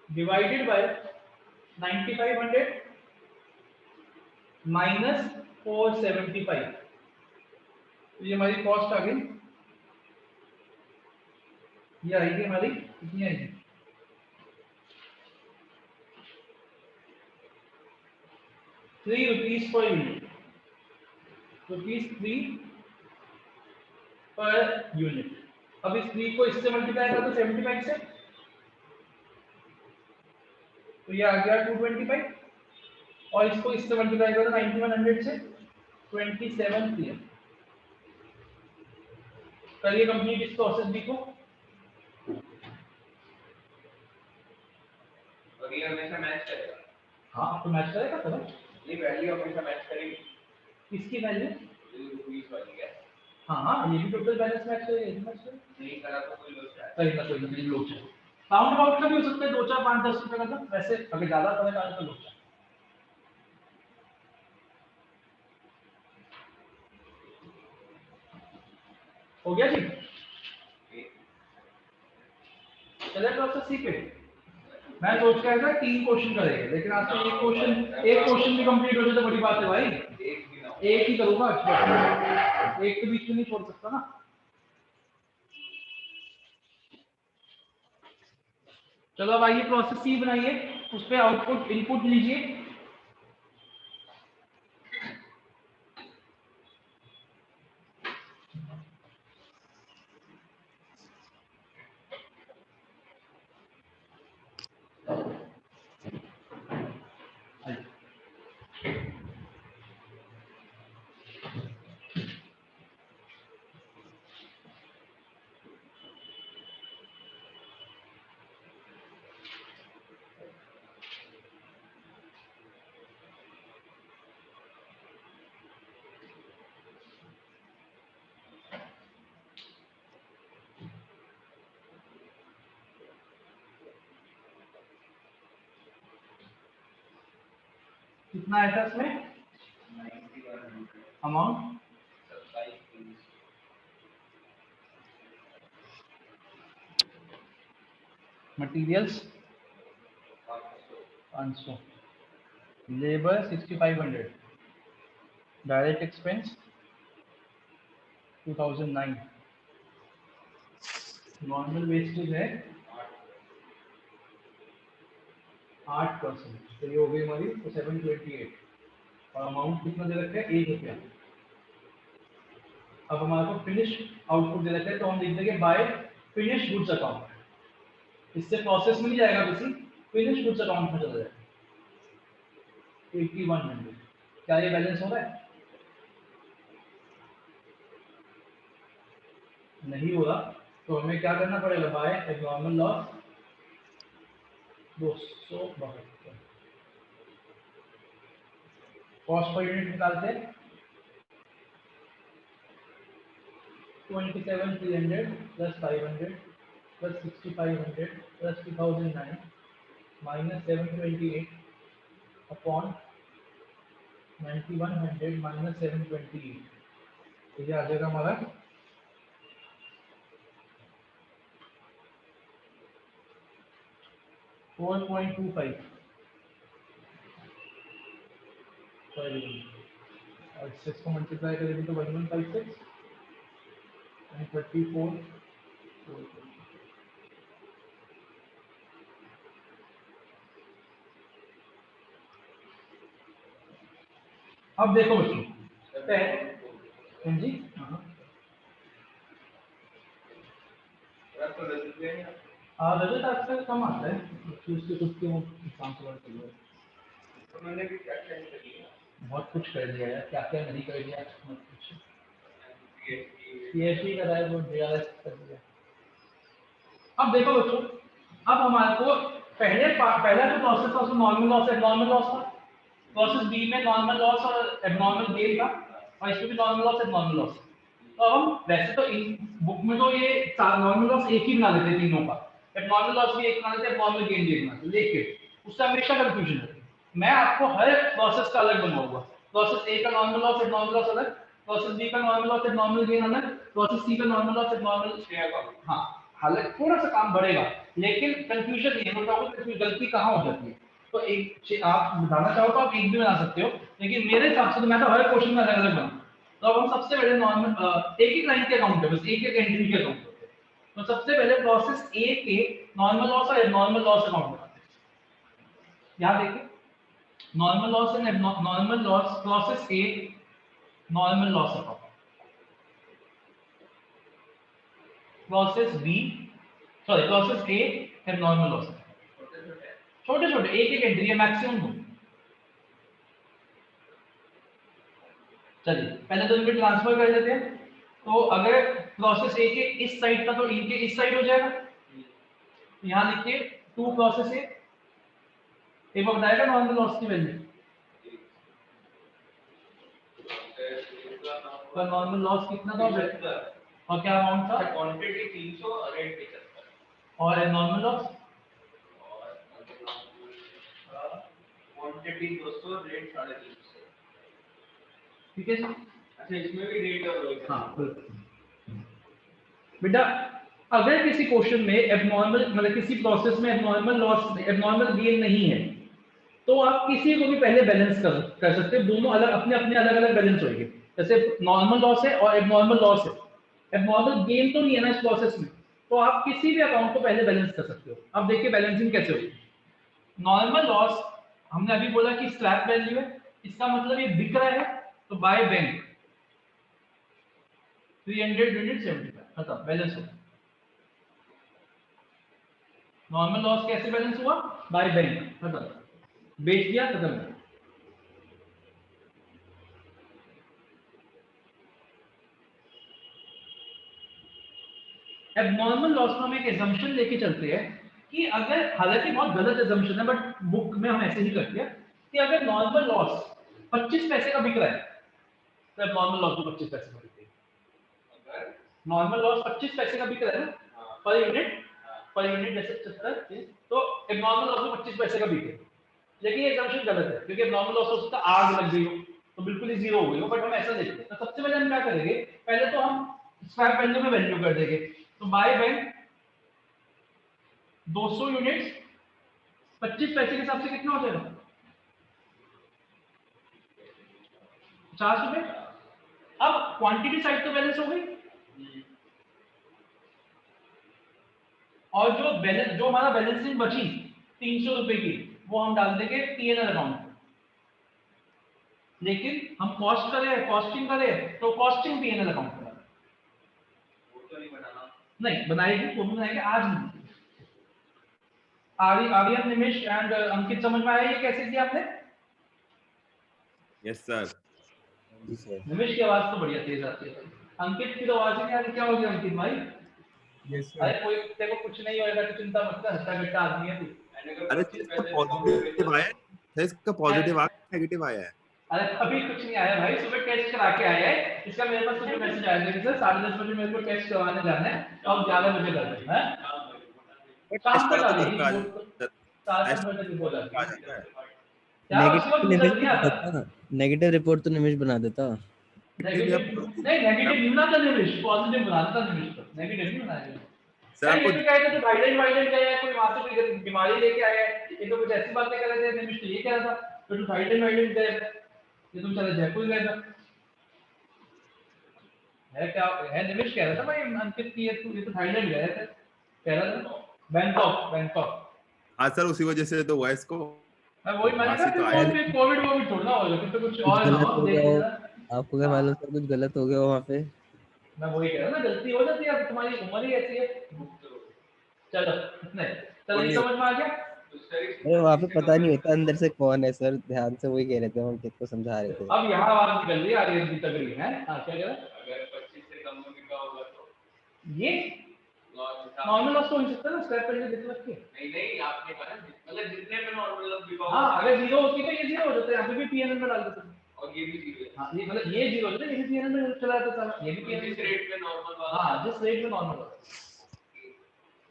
divided by 9500 minus 475। तो ये हमारी कॉस्ट आ गई, ये आएगी हमारी कितनी आएगी? 3 rupees per unit, rupees 3 per unit. अब इस 3 को इससे मल्टीप्लाई कर दो 75 से, तो ये आ गया 225, और इसको इससे मल्टीप्लाई कर दो 9100 से, 27 clear। करिए कंप्लीट इस प्रोसेस बी को। और ये हमेशा मैच करेगा। हाँ तो मैच करेगा तो ये वैल्यू हमेशा मैच करेगी। किसकी वैल्यू? रुपीस वाली है। हाँ ये भी टोटल बैलेंस मैच करेगा, मैच करेगा। नहीं करा तो कोई लोग है। सही ना, कोई नहीं लोग चाहिए। राउंड अबाउट का भी हो सकता है 2 4 5 10 रुपए का, तो वैसे अगर ज्यादा फर्क आए तो लोग चाहिए। हो गया जी, चलिए प्रोसेस सी पे। मैं सोच के आया था 3 क्वेश्चन करेंगे, लेकिन आज तो एक क्वेश्चन भी कंप्लीट हो जाए तो बड़ी बात है भाई। एक ही करूंगा, एक के बीच में नहीं छोड़ सकता ना। चलो अब आइए प्रोसेस सी बनाइए, उस पे आउटपुट इनपुट लीजिए। कितना आया था इसमें amount? Materials 500, labour 6500, direct expense 2009, normal wastage है 8%, तो ये हो गई हमारी 728, और अमाउंट कितना दे रखा है 1 रुपया। अब हमारे को फिनिश आउटपुट दे रखा है, तो हम लिख देंगे बाय फिनिश गुड्स अकाउंट। इससे प्रोसेस में नहीं जाएगा, किसी फिनिश गुड्स अकाउंट में चला जाएगा 8100। क्या ये बैलेंस हो रहा है? नहीं हो रहा, तो हमें क्या करना पड़ेगा, by abnormal loss 272, cost per unit निकालते हैं 27300 plus 500 plus 6500 plus 2009 minus 728 upon 9100 minus 728, तो ये आ जाएगा हमारा 4.25 पर यूनिट, और 6 को मल्टीप्लाई करेंगे तो 1156 and 34। अब देखो बच्चों, जी हाँ बजट आजकल कम आता है, उसके कुछ क्यों काम से बढ़ गया। उन्होंने भी क्या क्या कर लिया, बहुत कुछ कर लिया है, क्या क्या नहीं कर लिया, मत कुछ PhD पीएचडी करा है, वो डीआरएस कर दिया। अब देखो बच्चों, अब हमारे को पहला जो प्रोसेस था उसमें नॉर्मल लॉस एब्नॉर्मल लॉस था। प्रोसेस बी में नॉर्मल लॉस और एब्नॉर्मल गेन था, और इसमें भी नॉर्मल लॉस एब्नॉर्मल लॉस। तो अब हम वैसे तो इन बुक में तो ये नॉर्मल लॉस एक ही बना देते हैं तीनों का, एब्नॉर्मल लॉस भी एक बना देते हैं, एब्नॉर्मल गेन भी एक बना देते हैं, लेकिन उससे हमेशा कंफ्यूजन है। मैं आपको हर प्रोसेस का अलग बनाऊंगा, प्रोसेस ए का नॉर्मल लॉस एब्नॉर्मल लॉस अलग, प्रोसेस बी का नॉर्मल लॉस एब्नॉर्मल गेन अलग, प्रोसेस सी का नॉर्मल लॉस एब्नॉर्मल शेयर का। हाँ हालांकि थोड़ा सा काम बढ़ेगा, लेकिन कंफ्यूजन नहीं है, नो प्रॉब्लम। गलती कहाँ हो जाती है तो एक आप बताना चाहो तो आप एक भी बना सकते हो, लेकिन मेरे हिसाब से तो मैं तो हर क्वेश्चन में अलग अलग बनाऊंगा। तो अब हम सबसे पहले नॉर्मल एक लाइन के अकाउंट है, बस एक एंट्री के अकाउंट होते हैं। तो सबसे पहले प्रोसेस ए के नॉर्मल लॉस और एब्नॉर्मल लॉस अकाउंट बनाते हैं। यहाँ देखिए normal loss and normal loss, process A normal loss account. Process B, sorry process A abnormal loss है। छोटे छोटे एक एंट्री है मैक्सिमम 2। चलिए पहले तो इनको ट्रांसफर कर देते हैं। तो अगर प्रोसेस ए के इस साइड का तो इनके इस साइड हो जाएगा। यहाँ लिखिए 2 प्रोसेस ए। एक बार बताएगा नॉर्मल लॉस की वैल्यू। तो नॉर्मल लॉस कितना था और क्या अमाउंट था? क्वांटिटी 300 रेट 75 और एबनॉर्मल लॉस क्वांटिटी 200 रेट 350। ठीक है जी। अच्छा इसमें भी रेट और रोल हाँ बिल्कुल। बेटा अगर किसी क्वेश्चन में एबनॉर्मल मतलब किसी प्रोसेस में एबनॉर्मल लॉस एबनॉर्मल गेन नहीं है तो आप किसी को भी पहले बैलेंस कर सकते हैं। दोनों अलग अपने अपने अलग अलग बैलेंस होंगे। जैसे नॉर्मल लॉस है और एबनॉर्मल लॉस है, एबनॉर्मल गेन तो नहीं है ना इस प्रोसेस में, तो आप किसी भी अकाउंट को पहले बैलेंस कर सकते हो। अब देखिए बैलेंसिंग कैसे होगी। नॉर्मल लॉस हमने अभी बोला कि स्क्रैप वैल्यू है, इसका मतलब ये बिक रहा है तो बाय बैंक 300 यूनिट 75 खत्म बैलेंस हो। नॉर्मल लॉस कैसे बैलेंस हुआ? बाय बैंक खत्म, बेच दिया खत्म। एबनॉर्मल लॉस में हम एक एजम्पशन लेके चलते हैं कि अगर, हालांकि बहुत गलत एजम्पशन है बट बुक में हम ऐसे ही करते हैं कि अगर नॉर्मल लॉस 25 पैसे का बिक रहा है तो एबनॉर्मल लॉस भी 25 पैसे का बिकेगा। अगर नॉर्मल लॉस 25 पैसे का बिक रहा है ना पर यूनिट जैसे 70 तो एबनॉर्मल लॉस भी 25 पैसे का बिकेगा। लेकिन ये एजम्पशन गलत है क्योंकि एबनॉर्मल लॉस हो सकता है आग लग गई हो तो बिल्कुल ही जीरो हो गई हो, बट हम ऐसा देखते हैं। तो सबसे पहले हम क्या करेंगे, पहले तो हम स्क्रैप वैल्यू में वैल्यू कर देंगे। तो बाय बैंक 200 यूनिट्स 25 पैसे के हिसाब से कितना हो जाएगा? 50 रुपए। अब क्वांटिटी साइड तो बैलेंस हो गई और जो हमारा बैलेंसिंग बची 300 रुपए की वो हम डाल देंगे पीएनएल अकाउंट में। लेकिन हम कॉस्टिंग करें तो कॉस्टिंग पीएनएल अकाउंट में वो तो नहीं बनाना, नहीं बनाएंगे, वो भी बनाएंगे आज नहीं। आर्यन निमिष एंड अंकित समझ में आया ये कैसे किया आपने? Yes sir. जी सर। निमिष की आवाज तो बढ़िया तेज आती है, अंकित की तो आवाज ही नहीं आ रही। क्या हो गया अंकित भाई? यस अरे सर। कोई तेरे को कुछ नहीं होएगा तो चिंता मत कर, हट्टा कट्टा आदमी है तू। मैंने कहा अरे 25 इसका पैसे पॉजिटिव आया है, इसका पॉजिटिव आया नेगेटिव आया है? अरे अभी कुछ नहीं आया भाई, सुबह टेस्ट करा के आया है इसका। मेरे पास सुबह मैसेज आया था कि सर 10:30 बजे मेरे को टेस्ट करवाने जाना है तो आप 11 बजे कर दें हैं। शाम टेस्ट तक वाला आ तो घर पे जाएगी आ रिपोर्ट, जाता है, 7 टेस्ट बजे रिपोर्ट आ आ जाएगी। जाता है। क्या उसके बाद नेगेटिव रिजल्ट निमेश नहीं आता? बना देता, नेगेटिव रिपोर्ट तो निमेश बना देता। नेगेटिव या नेगेटिव पॉजिटिव? नहीं, नेगेटिव नहीं बनाता निमिष, पॉजिटिव बनाता निमिष, पर नेगेटिव नहीं बनाएगा। सर यार ये आपको तो कह रहे थे थाईलैंड गए हैं, कोई वहां से कोई बीमारी लेके आया है, ये तो कुछ ऐसी बातें कर रहे थे। निमिष तो ये कह रहा था तो तू थाईलैंड गए, ये तुम चले जयपुर गए था। है क्या है? निमिष कह रहा था भाई अंकित की ये तो थाईलैंड गए थे, कह रहा था बैंकॉक। हाँ सर उसी वजह से तो हुआ इसको। मैं वही मैंने खांसी कहा तो फिर आया वो भी कोविड वो भी छोड़ना होगा, फिर तो कुछ कुछ और ना गलत हो, हो देख गया हो, लेना। आपको क्या मालूम सर, कुछ गलत हो गया हो वहाँ पे। मैं वही कह रहा हूँ ना, गलती हो जाती है, अब तुम्हारी उम्र ही ऐसी है। चलो नहीं, चलो ये समझ में आ गया। अरे वहाँ पे पता नहीं होता अंदर से कौन है सर, ध्यान से वही कह रहे थे, हम कित को समझा रहे थे। अब यहाँ आवाज निकल रही है आर्यन की तगड़ी है। हाँ क्या कह रहा है? अगर 25 से कम में बिका होगा तो ये नॉर्मल लॉस तो हो सकता है ना, स्क्रैप वैल्यू जितना रखिए। नहीं आपने कहा मतलब जितने में नॉर्मल लॉस बिका होगा। हाँ अगर जीरो होती तो ये जीरो हो जाता है, यहाँ पे भी पीएनएल में डाल देते हैं। और ये भी जीरो है। हाँ ये मतलब ये जीरो हो जाता है, ये भी पीएनएल में चला जाता था, ये भी जिस पीएनएल। रेट में नॉर्मल वाला। हाँ जिस रेट में नॉर्मल लॉस।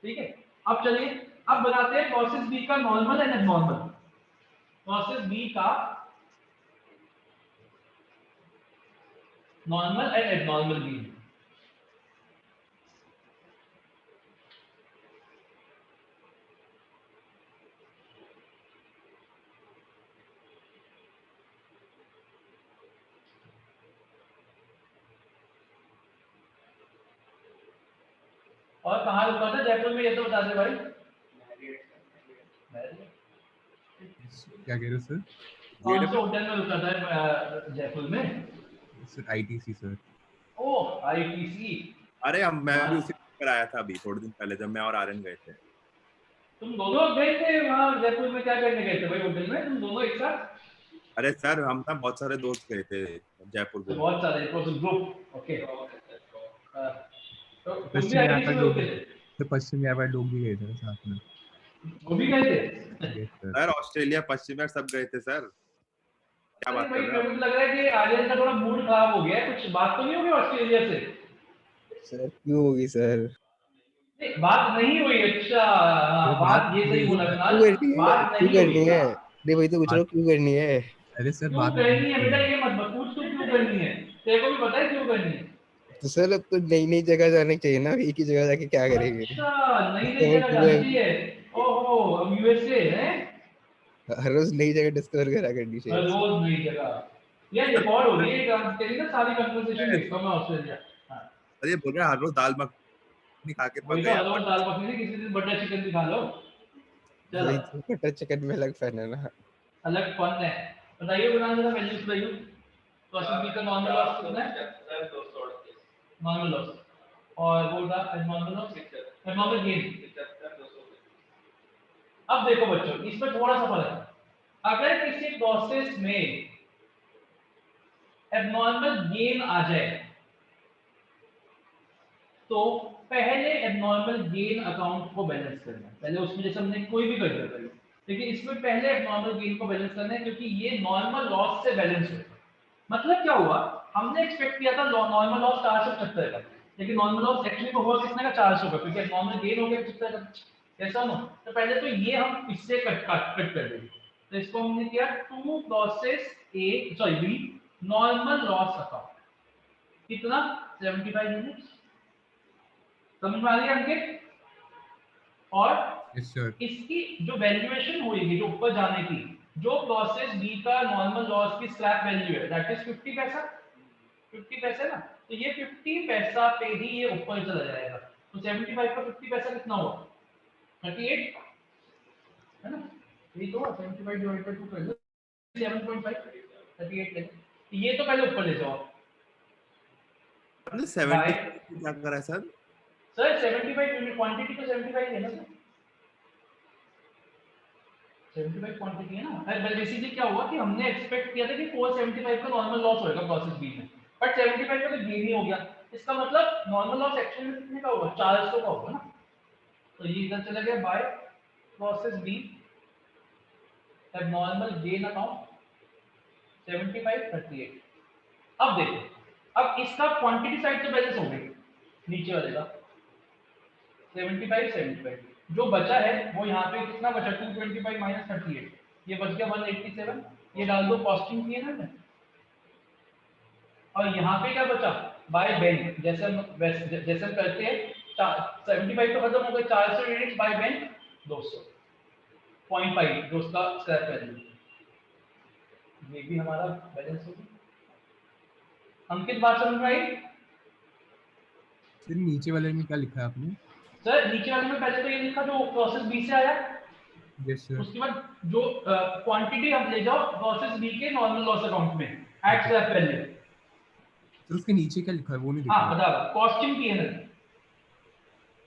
ठीक है, अब चलिए अब बनाते हैं प्रोसेस बी का normal and abnormal. Process B का नॉर्मल एंड एबनॉर्मल बी। और कहाँ रुका था जयपुर में, ये तो बता दे भाई। क्या कह रहे हो सर? कौन से होटल में रुका था जयपुर में? Sir ITC sir. Oh ITC. अरे मैं भी उसी पर आया था अभी थोड़े दिन पहले जब मैं और आर्यन गए थे। तुम दोनों गए थे वहाँ जयपुर में, क्या करने गए थे भाई होटल में तुम दोनों एक साथ? अरे सर हम ना बहुत सारे दोस्त गए थे जयपुर तो घूमने। बहुत सारे, it was a group, okay. तो तुम भी पश्चिम आगे यापा किसी में लोग होते थे? तो पश्चिम यापा लोग भी गए थे साथ में। वो भी गए थे? Yes, sir. सर ऑस्ट्रेलिया पश्चिम यार सब गए थे सर, क्या अरे बात कर भाई रहे हो मुझे आप? लग रहा है कि आर्यन का थोड़ा मूड खराब हो गया है, कुछ बात तो नहीं होगी ऑस्ट्रेलिया से? सर क्यों होगी सर? नहीं, बात नहीं हुई, अच्छा अरे हाँ, बात बात ये हुई सही बोला है। क्यों कुणाल, करनी है? बात क्यों नहीं हुई। करनी है? नहीं वही तो पूछ रहा हूँ, बात क्यों करनी है? अरे सर क्यों बात करनी है बेटा, हुई ये मत पूछ, तू क्यों करनी है? तेरे को भी पता है क्यों करनी है? तो सर अब तो नई नई जगह जाने चाहिए ना, एक ही जगह जाके क्या करेंगे? अच्छा, नई नई समझ जगह रहे जानी हैं? चाहिए। ओहो, अब यूएसए है? हर रोज नई जगह डिस्कवर करा करनी हर चाहिए। रोज नई जगह। ये रिकॉर्ड हो रही है तेरी ना, सारी कन्वर्सेशन देखता हूँ मैं ऑस्ट्रेलिया। हाँ, सर ये बोल रहे हैं हर रोज दाल मखनी खा के पक वही तो, गए हर आप रोज बटर दाल चिकन। मखनी नहीं, किसी दिन बटर चिकन भी खा लो। चलो, वही तो बटर चिकन में अलग फैन है ना। अलग फन है। बताइए गुनाह, जरा वैल्यू बताइए। तो असल में का नॉर्मल लॉस कितना है? 238 नॉर्मल लॉस। और वो था एबनॉर्मल लॉस, एबनॉर्मल गेन। अब देखो बच्चों, इसमें थोड़ा सा फर्क है। अगर किसी प्रोसेस में एबनॉर्मल गेन आ जाए तो पहले एबनॉर्मल गेन अकाउंट को बैलेंस करना है। पहले उसमें जैसे हमने कोई भी कर दिया पहले, लेकिन इसमें पहले एबनॉर्मल गेन को बैलेंस करना है, क्योंकि ये नॉर्मल लॉस से बैलेंस होगा। मतलब क्या हुआ, हमने एक्सपेक्ट किया था नॉर्मल लॉस 476 का, लेकिन नॉर्मल लॉस एक्चुअली में हुआ कितने का? 400 का, क्योंकि नॉर्मल गेन हो गया 75 का। ऐसा ना, तो पहले तो ये हम इससे कट कर देंगे। तो इसको हमने किया to process A sorry B normal loss account. कितना? 75 यूनिट्स। समझ में आ रही है अंकित? और यस सर। इसकी जो वैल्यूएशन होगी, जो ऊपर जाने की, जो प्रोसेस बी का नॉर्मल लॉस की स्क्रैप वैल्यू है, दैट इज 50 पैसा। 50 पैसे ना, तो ये 50 पैसा पे ही ये ऊपर चला जाएगा। तो 75 का 50 पैसा कितना हुआ? 38 है ना? यही तो हुआ, 75 डिवाइड बाय 2 कर लो, 7.5 38 ले। ये तो पहले ऊपर ले जाओ हमने बाय 70 क्या करा है सर? सर 75 यूनिट क्वांटिटी तो 75 है ना सर, 75 क्वांटिटी है ना। बट बेसिकली क्या हुआ कि हमने एक्सपेक्ट किया था कि 475 का नॉर्मल लॉस होगा प्रोसेस बी में, बट 75 का तो गेन ही हो गया। इसका मतलब नॉर्मल लॉस एक्चुअली में कितने का होगा? 400 का होगा ना। तो ये इधर चला गया by process B abnormal gain account 75 38। अब देखो, अब इसका क्वांटिटी साइड तो बैलेंस हो गई, नीचे वाले का 75 75, जो बचा है वो यहाँ पे कितना बचा? 225 माइनस 38, ये बच गया 187। ये डाल दो, कॉस्टिंग की है ना। और यहाँ पे क्या बचा? बाय बैंक, जैसे हम करते हैं, 75 तो खत्म हो गए, 400 यूनिट्स बाय बैंक 200 0.5 जो उसका स्क्रैप वैल्यू, ये भी हमारा बैलेंस होगी। अंकित बात समझ में आई? फिर नीचे वाले में क्या लिखा है आपने? सर नीचे वाले में पहले तो ये लिखा जो प्रोसेस बी से आया, यस सर। उसके बाद जो क्वांटिटी हम ले जाओ प्रोसेस बी के नॉर्मल लॉस अकाउंट में एट स्क्रैप वैल्यू। तो उसके नीचे क्या लिखा है वो नहीं दिख हाँ रहा। बता रहा, कॉस्टिंग की है जो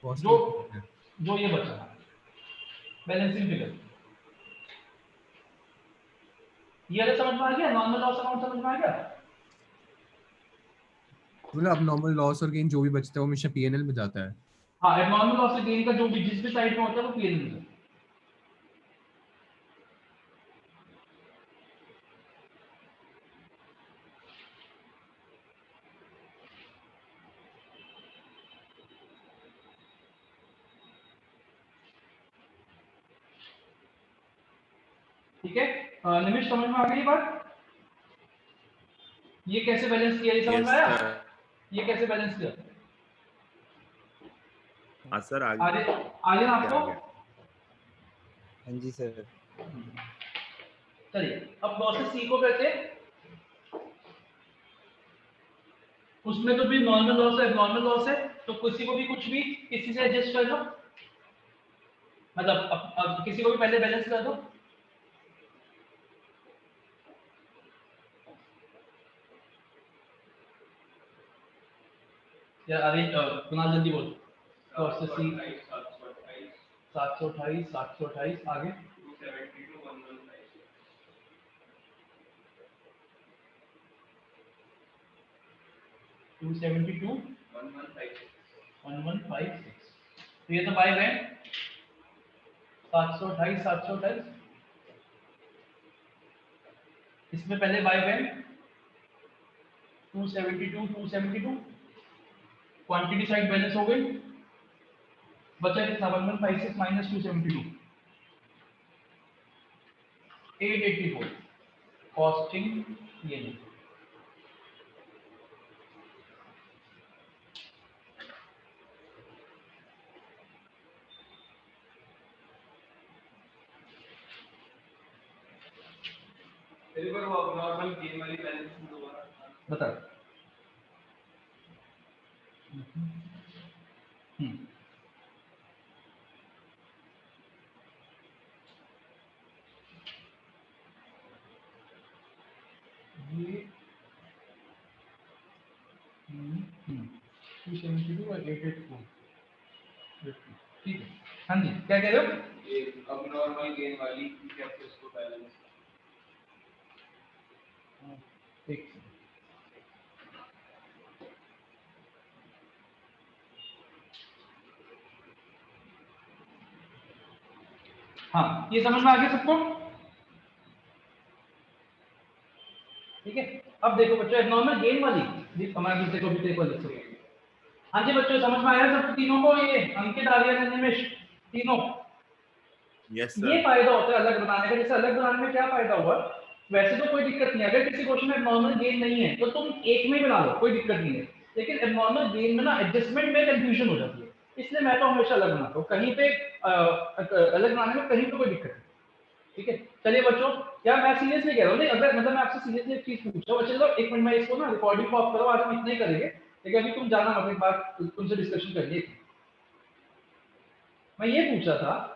कॉस्टिंग। जो ये बचा बैलेंसिंग फिगर, ये अगर समझ में आ गया, नॉर्मल लॉस अकाउंट समझ में आ गया। मतलब अब नॉर्मल लॉस और गेन जो भी बचता है वो हमेशा पीएनएल में जाता है। हाँ, एबनॉर्मल लॉस गेन का जो भी जिस भी साइड में होता है वो पीएल में। ठीक है, निमिष समझ में आ गई बात? ये कैसे बैलेंस किया, ये समझ यस में आया? सर। ये कैसे बैलेंस किया? हाँ सर आगे आगे आगे ना आ आपको। गया। हाँ जी सर। चलिए अब प्रोसेस सी को कहते हैं, उसमें तो भी नॉर्मल लॉस है, एबनॉर्मल लॉस है, तो किसी को भी कुछ भी किसी से एडजस्ट कर दो, मतलब अब किसी को भी पहले बैलेंस कर दो। या अरे कुणाल जल्दी बोल। प्रोसेसिंग 728 आगे 272 1156। तो ये तो बाय बैंड 728 इसमें पहले by band 272 quantity side balance हो गई, बचा कितना 1156 माइनस 272 884 कॉस्टिंग ये नहीं। नॉर्मल गेम वाली बैलेंस दोबारा बता ये 272 और 884 ठीक है। हाँ जी क्या कह रहे हो? ये अब नॉर्मल गेम वाली कैसे उसको बैलेंस एक हाँ ये समझ में आ गया सबको? ठीक है। अब देखो बच्चों एब्नॉर्मल गेन वाली हमारे दूसरे को भी लिख सकते। हाँ जी बच्चों समझ में आया सब तीनों को? ये अंकित आर्यन निमेश तीनों यस ये फायदा होता है अलग बनाने का। जैसे अलग बनाने में क्या फायदा हुआ, वैसे तो कोई दिक्कत नहीं है, अगर किसी क्वेश्चन में एब्नॉर्मल गेन नहीं है तो तुम एक में बना लो कोई दिक्कत नहीं है, लेकिन एब्नॉर्मल गेन में ना एडजस्टमेंट में कंफ्यूजन हो जाती है, इसलिए मैं तो हमेशा अलग बनाता हूँ। कहीं पे अलग बनाने में कहीं पे कोई दिक्कत नहीं। ठीक है चलिए बच्चों, क्या मैं सीरियसली कह रहा हूँ, नहीं अगर मतलब मैं आपसे सीरियसली एक चीज पूछ रहा हूँ, चलो एक मिनट मैं इसको ना रिकॉर्डिंग को ऑफ करो, आज हम इतना ही करेंगे, लेकिन अभी तुम जाना मत, एक बात तुमसे डिस्कशन करनी थी। मैं ये पूछ रहा था